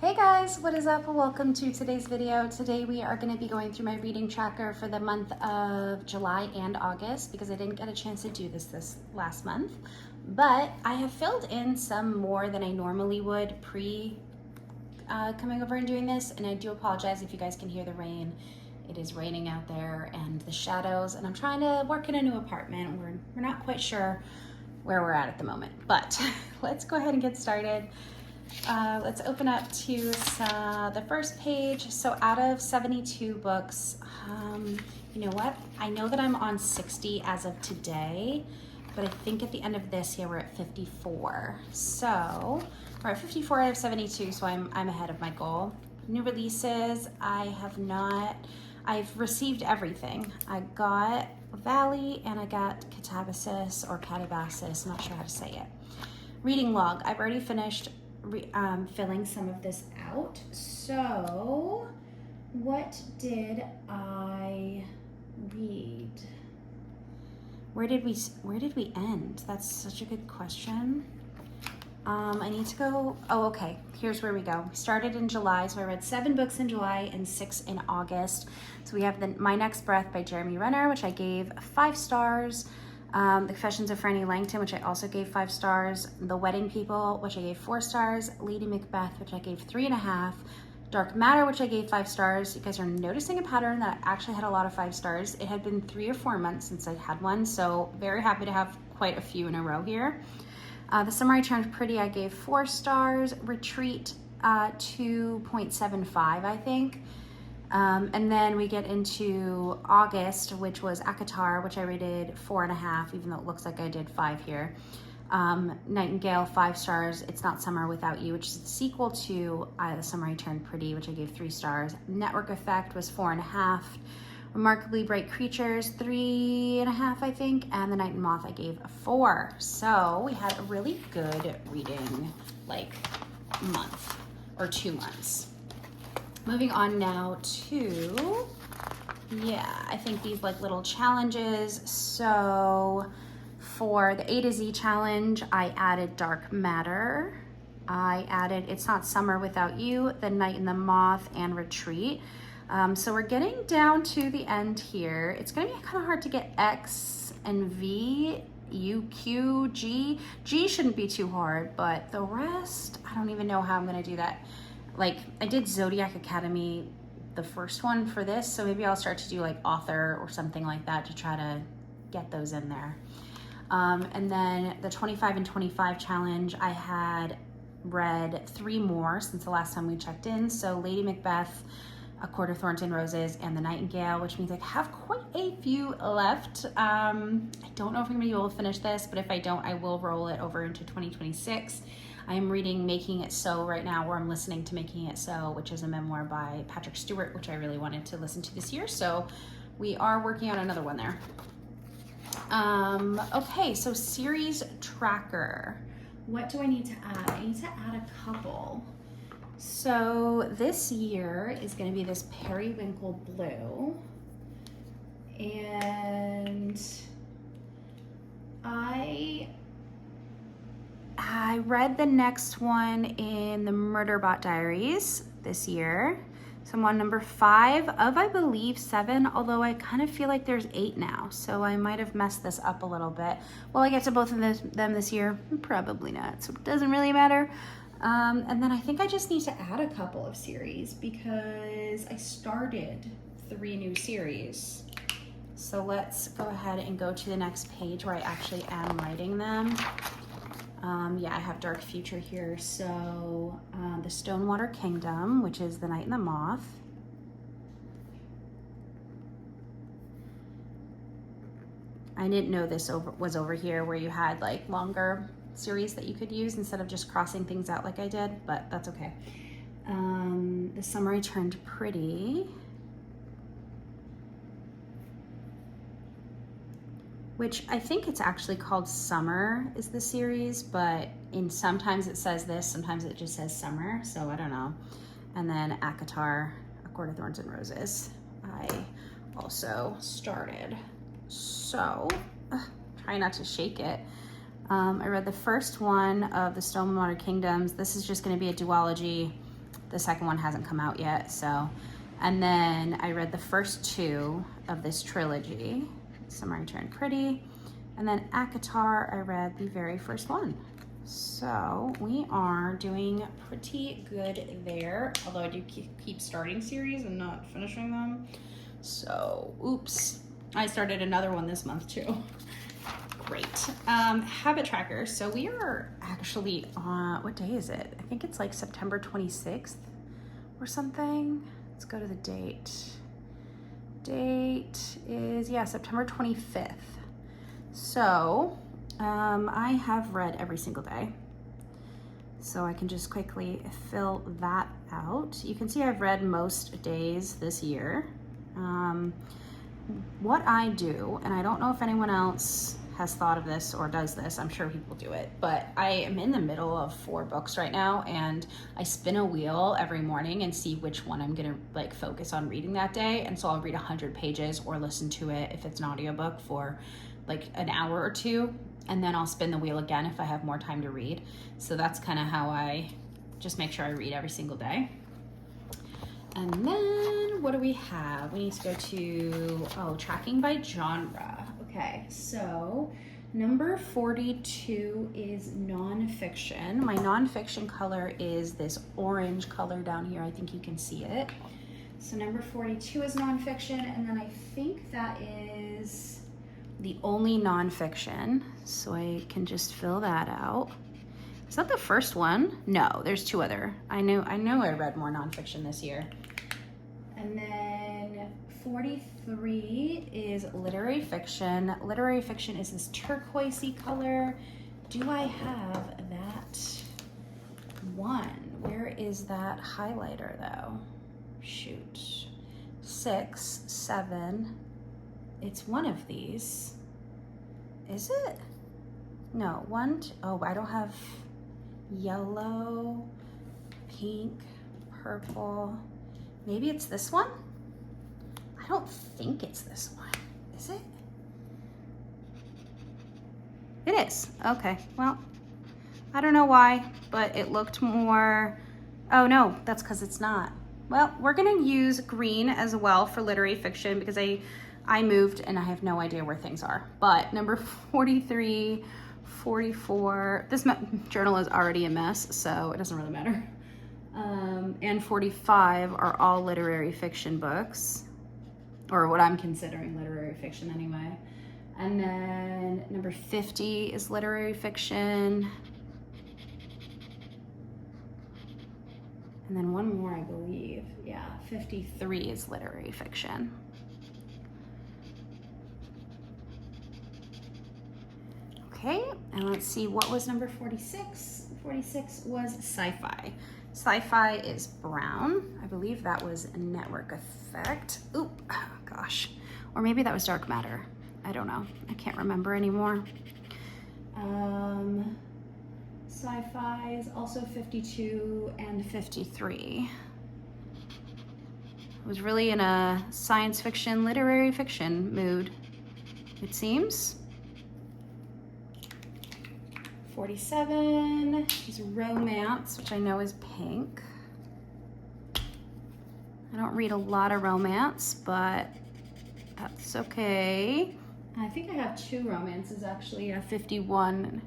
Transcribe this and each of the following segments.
Hey guys, what is up? Welcome to today's video. Today we are going to be going through my reading tracker for the month of July and August because I didn't get a chance to do this last month. But I have filled in some more than I normally would coming over and doing this, and I do apologize if you guys can hear the rain. It is raining out there and the shadows, and I'm trying to work in a new apartment. We're not quite sure where we're at the moment, but let's go ahead and get started. Let's open up to the first page. So out of 72 books, you know what? I know that I'm on 60 as of today, but I think at the end of this year we're at 54. So we're at 54 out of 72, so I'm ahead of my goal. New releases, I've received everything. I got Valley and I got Catabasis or Catabasis, I'm not sure how to say it. Reading log, I've already finished filling some of this out. So what did I read? Where did we end? That's such a good question. I need to go, okay, here's where we go. We started in July, so I read 7 books in July and 6 in August. So we have My Next Breath by Jeremy Renner, which I gave 5 stars. The Confessions of Franny Langton, which I also gave 5 stars. The Wedding People, which I gave 4 stars. Lady Macbeth, which I gave 3.5. Dark Matter, which I gave 5 stars. You guys are noticing a pattern that I actually had a lot of 5 stars. It had been 3 or 4 months since I had one, so very happy to have quite a few in a row here. The Summer I Turned Pretty, I gave 4 stars. Retreat, 2.75, I think. And then we get into August, which was ACOTAR, which I rated 4.5, even though it looks like I did 5 here. Nightingale, 5 stars. It's Not Summer Without You, which is the sequel to The Summer I Turned Pretty, which I gave 3 stars. Network Effect was 4.5. Remarkably Bright Creatures, 3.5, I think. And The Night and Moth, I gave 4. So we had a really good reading, month or 2 months. Moving on now to, I think these little challenges. So for the A to Z challenge, I added Dark Matter. I added It's Not Summer Without You, The Night and the Moth, and Retreat. So we're getting down to the end here. It's gonna be kind of hard to get X and V, U, Q, G. G shouldn't be too hard, but the rest, I don't even know how I'm gonna do that. I did Zodiac Academy, the first one for this, so maybe I'll start to do author or something like that to try to get those in there. And then the 25 and 25 challenge, I had read 3 more since the last time we checked in. So Lady Macbeth, A Court of Thorns and Roses, and The Nightingale, which means I have quite a few left. I don't know if I'm gonna be able to finish this, but if I don't, I will roll it over into 2026. I am reading Making It So right now, or I'm listening to Making It So, which is a memoir by Patrick Stewart, which I really wanted to listen to this year. So we are working on another one there. Okay, so series tracker. What do I need to add? I need to add a couple. So this year is going to be this Periwinkle Blue. And I read the next one in the Murderbot Diaries this year. So I'm on number 5 of, I believe, 7, although I kind of feel like there's 8 now. So I might have messed this up a little bit. Will I get to both of them this year? Probably not, so it doesn't really matter. And then I think I just need to add a couple of series because I started 3 new series. So let's go ahead and go to the next page where I actually am writing them. I have Dark Future here. So the Stonewater Kingdom, which is The Night and the Moth. I didn't know this was over here where you had longer series that you could use instead of just crossing things out like I did, but that's okay. The Summer I Turned Pretty, which I think it's actually called Summer is the series, but sometimes it says this, sometimes it just says Summer, so I don't know. And then ACOTAR, A Court of Thorns and Roses, I also started. So, try not to shake it. I read the first one of the Stonewater Kingdoms. This is just going to be a duology. the second one hasn't come out yet, so. And then I read the first 2 of this trilogy, Summer Turned Pretty, and then ACOTAR, I read the very first one. So we are doing pretty good there, although I do keep starting series and not finishing them. So, oops. I started another one this month too. Great. Habit tracker. So we are actually on, what day is it? I think it's like September 26th or something. Let's go to the date. Date is, yeah, September 25th. So I have read every single day. So I can just quickly fill that out. You can see I've read most days this year. What I do, and I don't know if anyone else has thought of this or does this, I'm sure people do it, but I am in the middle of 4 books right now, and I spin a wheel every morning and see which one I'm gonna like focus on reading that day. And so I'll read 100 pages or listen to it if it's an audiobook for like an hour or 2, and then I'll spin the wheel again if I have more time to read. So that's kind of how I just make sure I read every single day. And then what do we have? We need to go to, tracking by genre. Okay, so number 42 is nonfiction. My nonfiction color is this orange color down here. I think you can see it. So number 42 is nonfiction, and then I think that is the only nonfiction. So I can just fill that out. Is that the first one? No, there's 2 other. I know I read more nonfiction this year. And then 43 is literary fiction. Literary fiction is this turquoisey color. Do I have that one? Where is that highlighter though? Shoot. 6, 7. It's one of these. Is it? No, 1, 2, oh, I don't have yellow, pink, purple. Maybe it's this one? I don't think it's this one. Is it? It is. Okay, well, I don't know why, but it looked more, oh no, that's because it's not. Well, we're gonna use green as well for literary fiction because I moved and I have no idea where things are. But number 43, 44, this journal is already a mess, so it doesn't really matter. And 45 are all literary fiction books, or what I'm considering literary fiction anyway. And then number 50 is literary fiction. And then one more, I believe. Yeah, 53 is literary fiction. Okay, and let's see, what was number 46? 46 was sci-fi. Sci-fi is brown. I believe that was Network Effect. Oop, oh, gosh. Or maybe that was Dark Matter. I don't know. I can't remember anymore. Sci-fi is also 52 and 53. I was really in a science fiction, literary fiction mood, it seems. 47 is romance, which I know is pink. I don't read a lot of romance, but that's okay. I think I have 2 romances actually, 51,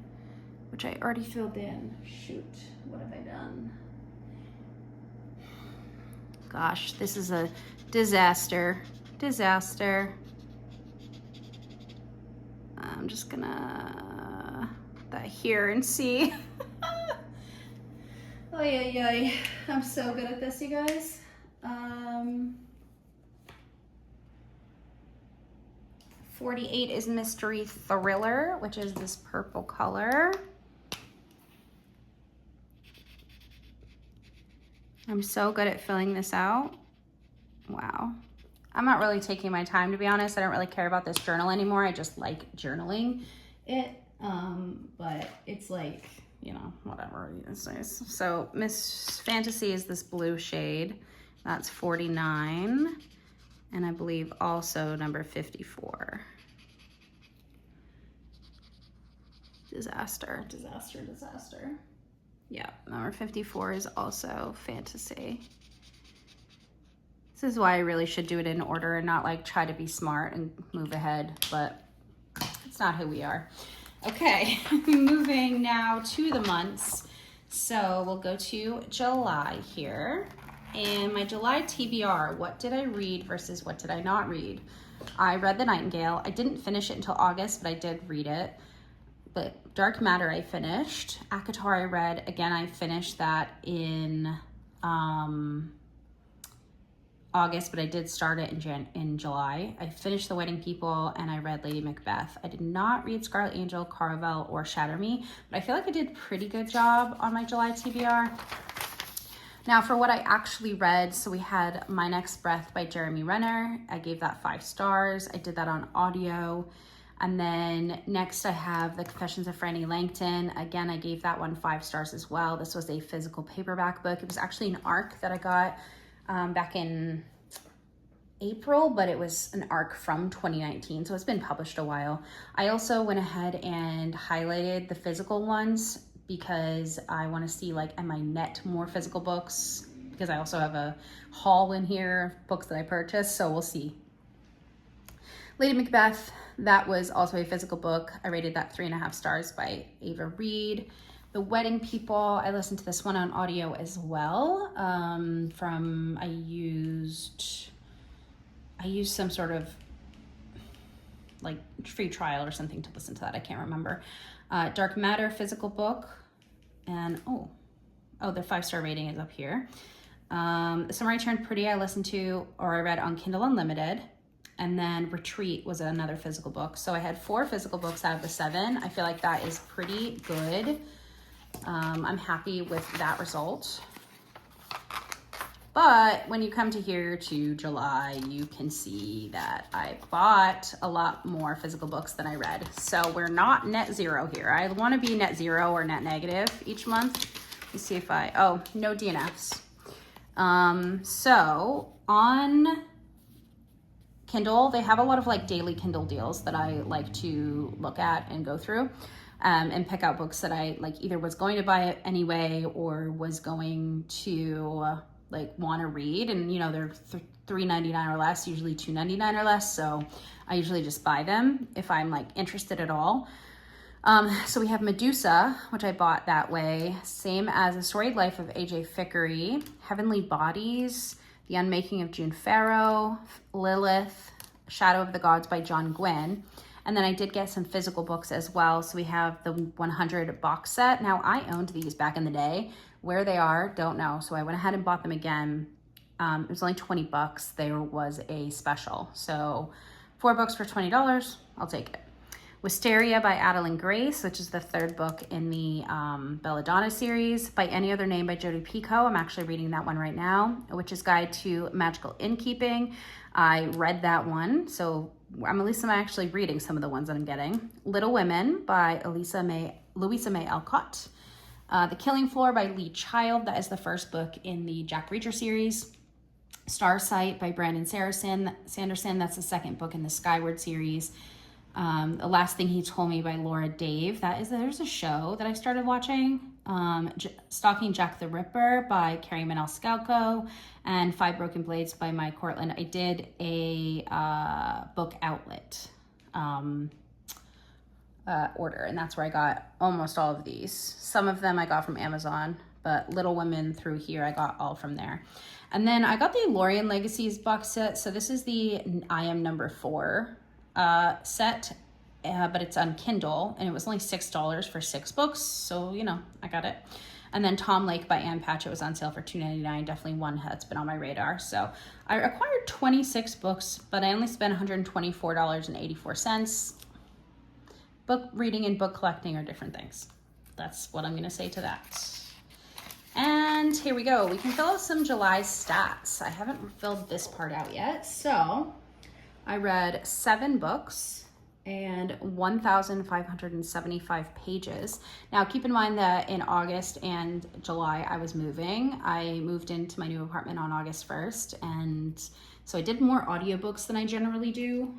which I already filled in. Shoot, what have I done? Gosh, this is a disaster. I'm just gonna that here and see. Oy. I'm so good at this, you guys. 48 is mystery thriller, which is this purple color. I'm so good at filling this out. Wow. I'm not really taking my time, to be honest. I don't really care about this journal anymore. I just like journaling it. But it's like, you know, whatever these days. So Miss Fantasy is this blue shade. That's 49. And I believe also number 54. Disaster. Yeah, number 54 is also fantasy. This is why I really should do it in order and not like try to be smart and move ahead, but it's not who we are. Okay, moving now to the months. So we'll go to July here. And my July TBR, what did I read versus what did I not read? I read The Nightingale. I didn't finish it until August, but I did read it. But Dark Matter I finished. ACOTAR I read. Again, I finished that in August, but I did start it in July. I finished The Wedding People and I read Lady Macbeth. I did not read Scarlet Angel, Caraval, or Shatter Me, but I feel like I did a pretty good job on my July TBR. Now for what I actually read, so we had My Next Breath by Jeremy Renner. I gave that 5 stars. I did that on audio. And then next I have The Confessions of Franny Langton. Again, I gave that one 5 stars as well. This was a physical paperback book. It was actually an ARC that I got back in April, but it was an ARC from 2019, so it's been published a while. I also went ahead and highlighted the physical ones because I want to see, like, am I net more physical books? Because I also have a haul in here of books that I purchased, so we'll see. Lady Macbeth, that was also a physical book. I rated that 3.5 stars by Ava Reed. The Wedding People, I listened to this one on audio as well. I used some sort of like free trial or something to listen to that. I can't remember. Dark Matter, physical book. And oh, the 5-star rating is up here. The Summer I Turned Pretty, I listened to, or I read on Kindle Unlimited. And then Retreat was another physical book. So I had 4 physical books out of the 7. I feel like that is pretty good. I'm happy with that result. But when you come to here to July, you can see that I bought a lot more physical books than I read. So we're not net zero here. I want to be net zero or net negative each month. Let's see if no DNFs. So on Kindle, they have a lot of like daily Kindle deals that I like to look at and go through. And pick out books that I like either was going to buy it anyway or was going to like want to read. And you know, they're $3.99 or less, usually $2.99 or less. So I usually just buy them if I'm like interested at all. So we have Medusa, which I bought that way. Same as The Storied Life of A.J. Fickery, Heavenly Bodies, The Unmaking of June Farrow, Lilith, Shadow of the Gods by John Gwynne. And then I did get some physical books as well. So we have the 100 box set. Now I owned these back in the day. Where they are, don't know. So I went ahead and bought them again. It was only 20 bucks. There was a special. So 4 books for $20, I'll take it. Wisteria by Adeline Grace, which is the 3rd book in the Belladonna series. By Any Other Name by Jodi Picoult. I'm actually reading that one right now. Witch's Guide to Magical Innkeeping. I read that one, so I'm actually reading some of the ones that I'm getting. Little Women by Louisa May Alcott. The Killing Floor by Lee Child. That is the 1st book in the Jack Reacher series. Starsight by Brandon Sanderson. That's the 2nd book in the Skyward series. The Last Thing He Told Me by Laura Dave. There's a show that I started watching. Stalking Jack the Ripper by Carrie Maniscalco, and 5 Broken Blades by Mike Cortland. I did a book outlet order, and that's where I got almost all of these. Some of them I got from Amazon, but Little Women through here I got all from there. And then I got the Lorien Legacies box set. So this is the I Am Number 4 set. But it's on Kindle, and it was only $6 for 6 books, so you know, I got it. And then Tom Lake by Ann Patchett was on sale for $2.99. Definitely one that's been on my radar. So I acquired 26 books, but I only spent $124.84. Book reading and book collecting are different things. That's what I'm going to say to that. And here we go. We can fill out some July stats. I haven't filled this part out yet. So I read 7 books and 1,575 pages. Now keep in mind that in August and July I was moving. I moved into my new apartment on August 1st, and so I did more audiobooks than I generally do.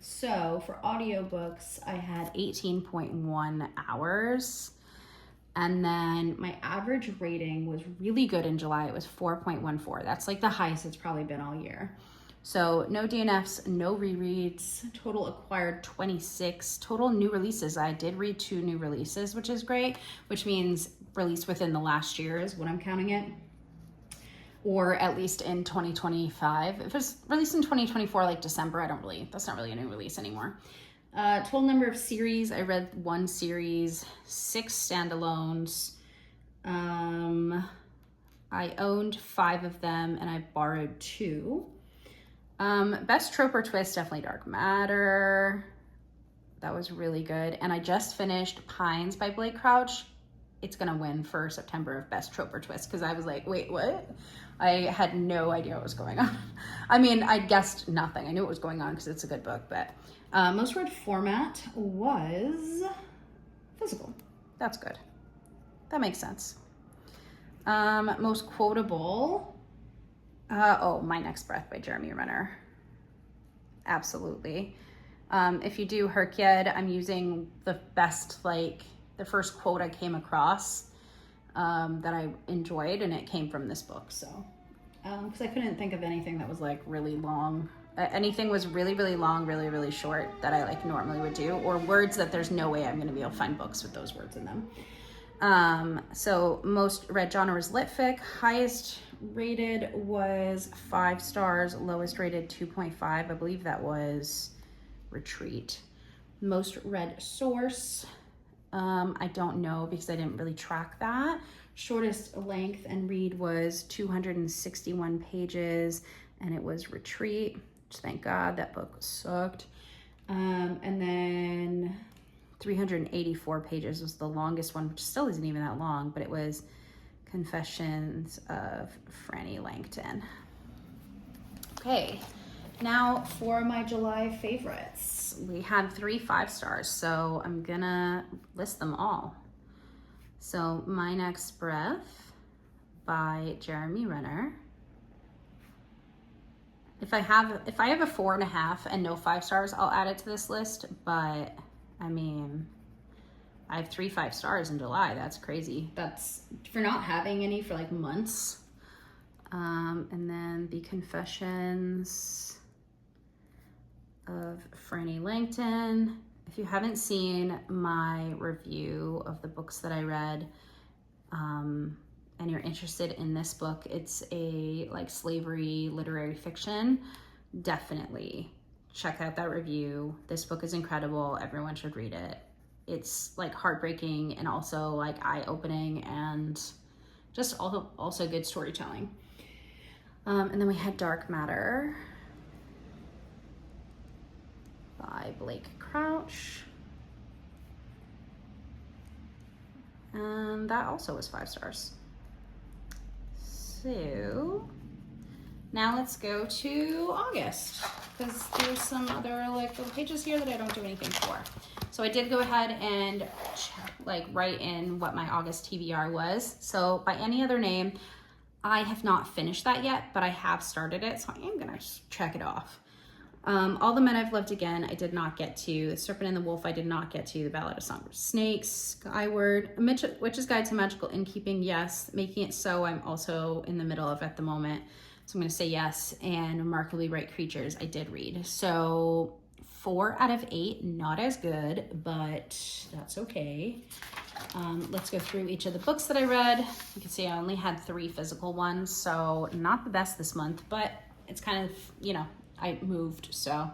So for audiobooks I had 18.1 hours. And then my average rating was really good in July. It was 4.14. That's like the highest it's probably been all year. So no DNFs, no rereads, total acquired 26, total new releases. I did read 2 new releases, which is great, which means released within the last year is what I'm counting it. Or at least in 2025. If it's released in 2024, like December, that's not really a new release anymore. Total number of series, I read 1 series, 6 standalones. I owned 5 of them and I borrowed 2. Best trope or twist, definitely Dark Matter. That was really good. And I just finished Pines by Blake Crouch. It's gonna win for September of best trope or twist, because I was like, wait, what? I had no idea what was going on. I mean, I guessed nothing. I knew what was going on because it's a good book, but most read format was physical. That's good. That makes sense. Most quotable, My Next Breath by Jeremy Renner. Absolutely. If you do Herkyed, I'm using the best, the first quote I came across that I enjoyed, and it came from this book. So, because I couldn't think of anything that was like really long. Anything was really, really long, really, really short that I like normally would do, or words that there's no way I'm going to be able to find books with those words in them. So most read genre was lit fic. Highest rated was 5 stars. Lowest rated 2.5. I believe that was Retreat. Most read source. I don't know because I didn't really track that. Shortest length and read was 261 pages, and it was Retreat. Thank God, that book sucked. And then 384 pages was the longest one, which still isn't even that long, but it was Confessions of Franny Langton. Okay, now for my July favorites. We had 3 5 stars, so I'm gonna list them all. So My Next Breath by Jeremy Renner. If I have a 4.5 and no 5 stars, I'll add it to this list. But I mean, I have 3 5 stars in July. That's crazy. That's for not having any for like months. And then The Confessions of Franny Langton. If you haven't seen my review of the books that I read, and you're interested in this book, it's a like slavery literary fiction, definitely check out that review. This book is incredible. Everyone should read it. It's like heartbreaking and also like eye-opening and just also good storytelling. And then we had Dark Matter by Blake Crouch. And that also was 5 stars. So now let's go to August, because there's some other like little pages here that I don't do anything for. So I did go ahead and write in what my August TBR was. So by any other name, I have not finished that yet, but I have started it, so I am gonna check it off. All the Men I've Loved Again, I did not get to. The Serpent and the Wolf, I did not get to. The Ballad of Songbirds Snakes, Skyward, Witch's Guide to Magical Innkeeping, yes. Making It So, I'm also in the middle of at the moment, so I'm gonna say yes. And Remarkably Bright Creatures, I did read. So 4 out of 8, not as good, but that's okay. Let's go through each of the books that I read. You can see I only had 3 physical ones, so not the best this month, but it's kind of, I moved, so.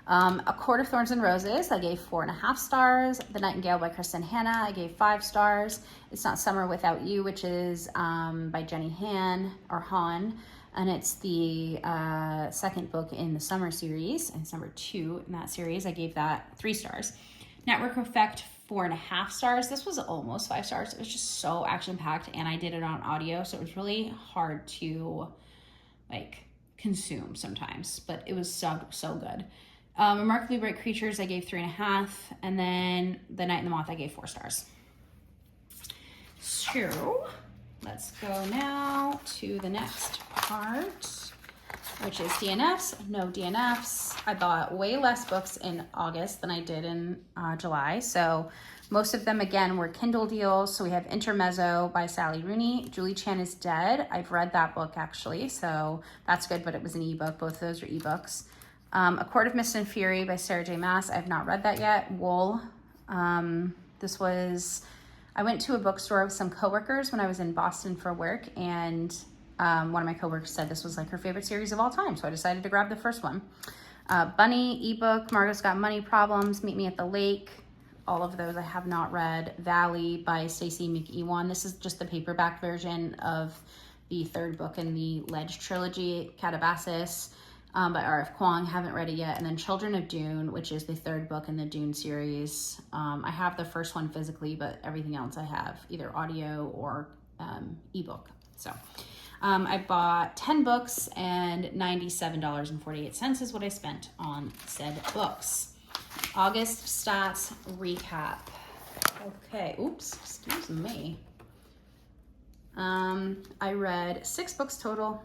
A Court of Thorns and Roses, I gave 4.5 stars. The Nightingale by Kristen Hanna, I gave 5 stars. It's Not Summer Without You, which is by Jenny Han, and it's the second book in the summer series, and it's number 2 in that series. I gave that 3 stars. Network Effect, 4.5 stars. This was almost 5 stars. It was just so action-packed, and I did it on audio, so it was really hard to consume sometimes, but it was so good. Remarkably Bright Creatures, I gave 3.5, and then The Night and the Moth, I gave 4 stars. So let's go now to the next part. which is DNFs, no DNFs. I bought way less books in August than I did in July. So most of them, again, were Kindle deals. So we have Intermezzo by Sally Rooney. Julie Chan is Dead. I've read that book, actually, so that's good, but it was an ebook. Both of those are ebooks. A Court of Mist and Fury by Sarah J. Maas. I have not read that yet. Wool. This was... I went to a bookstore with some coworkers when I was in Boston for work, and one of my coworkers said this was like her favorite series of all time, so I decided to grab the first one. Bunny, ebook, Margot's Got Money Problems, Meet Me at the Lake. All of those I have not read. Valley by Stacey McEwan. This is just the paperback version of the third book in the Ledge trilogy, Catabasis, by R.F. Kuang. Haven't read it yet. And then Children of Dune, which is the third book in the Dune series. I have the first one physically, but everything else I have either audio or ebook. So I bought 10 books, and $97.48 is what I spent on said books. August stats recap. Okay, oops, excuse me. I read 6 books total.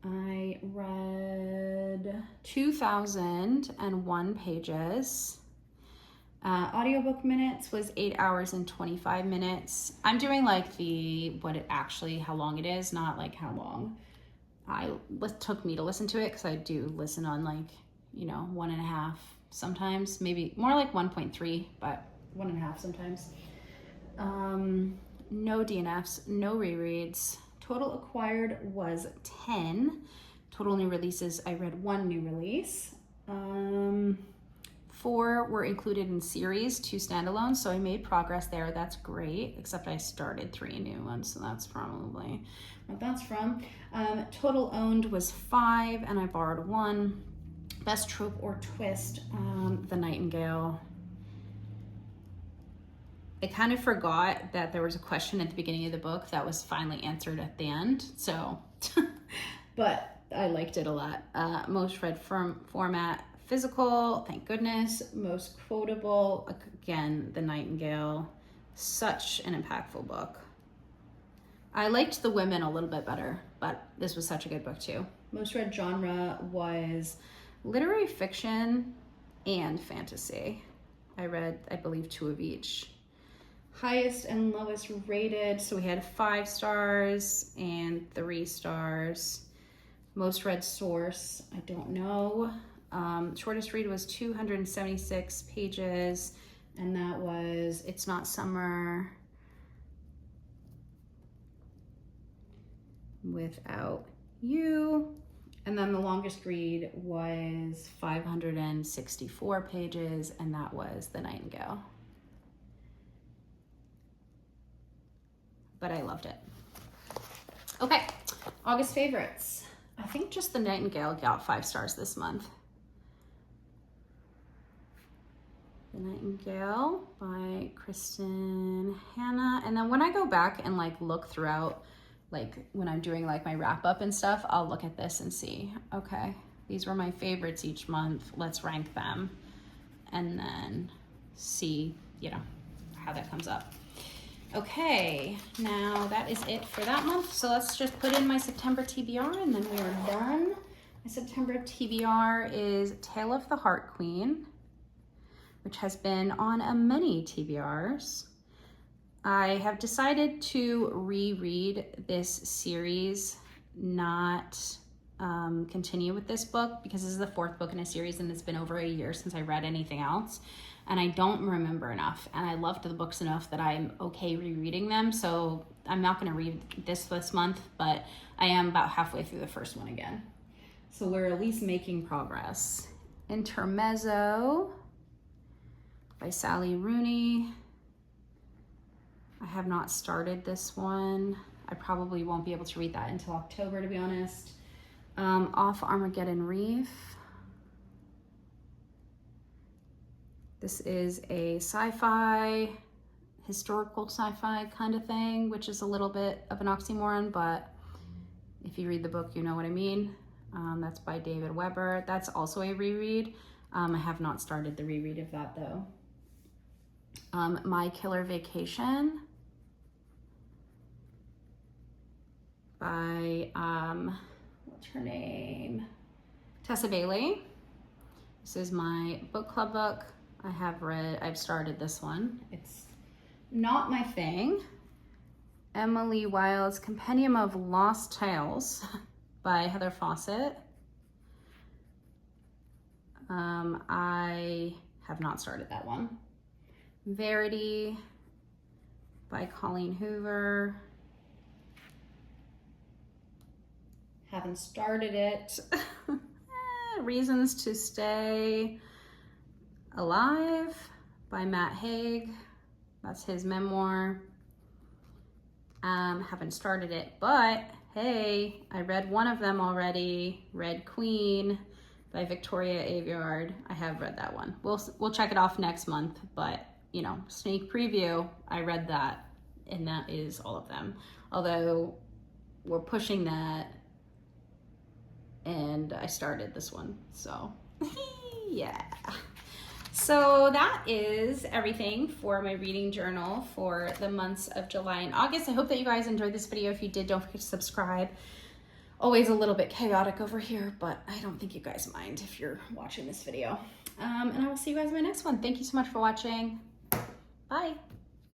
I read 2,001 pages. Audiobook minutes was 8 hours and 25 minutes. I'm doing like how long it is, not like how long it took me to listen to it, because I do listen on 1.5 sometimes, maybe more like 1.3, but 1.5 sometimes. No DNFs, no rereads. Total acquired was 10. Total new releases, I read 1 new release. 4 were included in series, 2 standalones, so I made progress there. That's great, except I started 3 new ones, so that's probably what that's from. Total owned was 5, and I borrowed 1. Best trope or twist, The Nightingale. I kind of forgot that there was a question at the beginning of the book that was finally answered at the end, so, but I liked it a lot. Most read format, physical, thank goodness. Most quotable, again, The Nightingale. Such an impactful book. I liked the women a little bit better, but this was such a good book too. Most read genre was literary fiction and fantasy. I read, I believe, 2 of each. Highest and lowest rated, so we had 5 stars and 3 stars. Most read source, I don't know. Shortest read was 276 pages, and that was It's Not Summer Without You. And then the longest read was 564 pages, and that was The Nightingale. But I loved it. Okay, August favorites. I think just The Nightingale got 5 stars this month. The Nightingale by Kristen Hanna. And then when I go back and look throughout, when I'm doing my wrap up and stuff, I'll look at this and see, okay, these were my favorites each month. Let's rank them and then see, how that comes up. Okay, now that is it for that month. So let's just put in my September TBR and then we are done. My September TBR is Tale of the Heart Queen, which has been on many TBRs. I have decided to reread this series, not continue with this book, because this is the 4th book in a series and it's been over a year since I read anything else. And I don't remember enough, and I loved the books enough that I'm okay rereading them. So I'm not gonna read this month, but I am about halfway through the first one again. So we're at least making progress. Intermezzo by Sally Rooney. I have not started this one. I probably won't be able to read that until October, to be honest. Off Armageddon Reef. This is a sci-fi, historical sci-fi kind of thing, which is a little bit of an oxymoron, but if you read the book, you know what I mean. That's by David Weber. That's also a reread. I have not started the reread of that though. My Killer Vacation by, what's her name? Tessa Bailey. This is my book club book. I've started this one. It's not my thing. Emily Wilde's Compendium of Lost Tales by Heather Fawcett. I have not started that one. Verity by Colleen Hoover. Haven't started it. Reasons to Stay Alive by Matt Haig. That's his memoir. Haven't started it, but hey, I read one of them already. Red Queen by Victoria Aveyard. I have read that one. We'll check it off next month, but you know, sneak preview, I read that, and that is all of them. Although we're pushing that, and I started this one, so yeah. So that is everything for my reading journal for the months of July and August. I hope that you guys enjoyed this video. If you did, don't forget to subscribe. Always a little bit chaotic over here, but I don't think you guys mind if you're watching this video. And I will see you guys in my next one. Thank you so much for watching. Bye.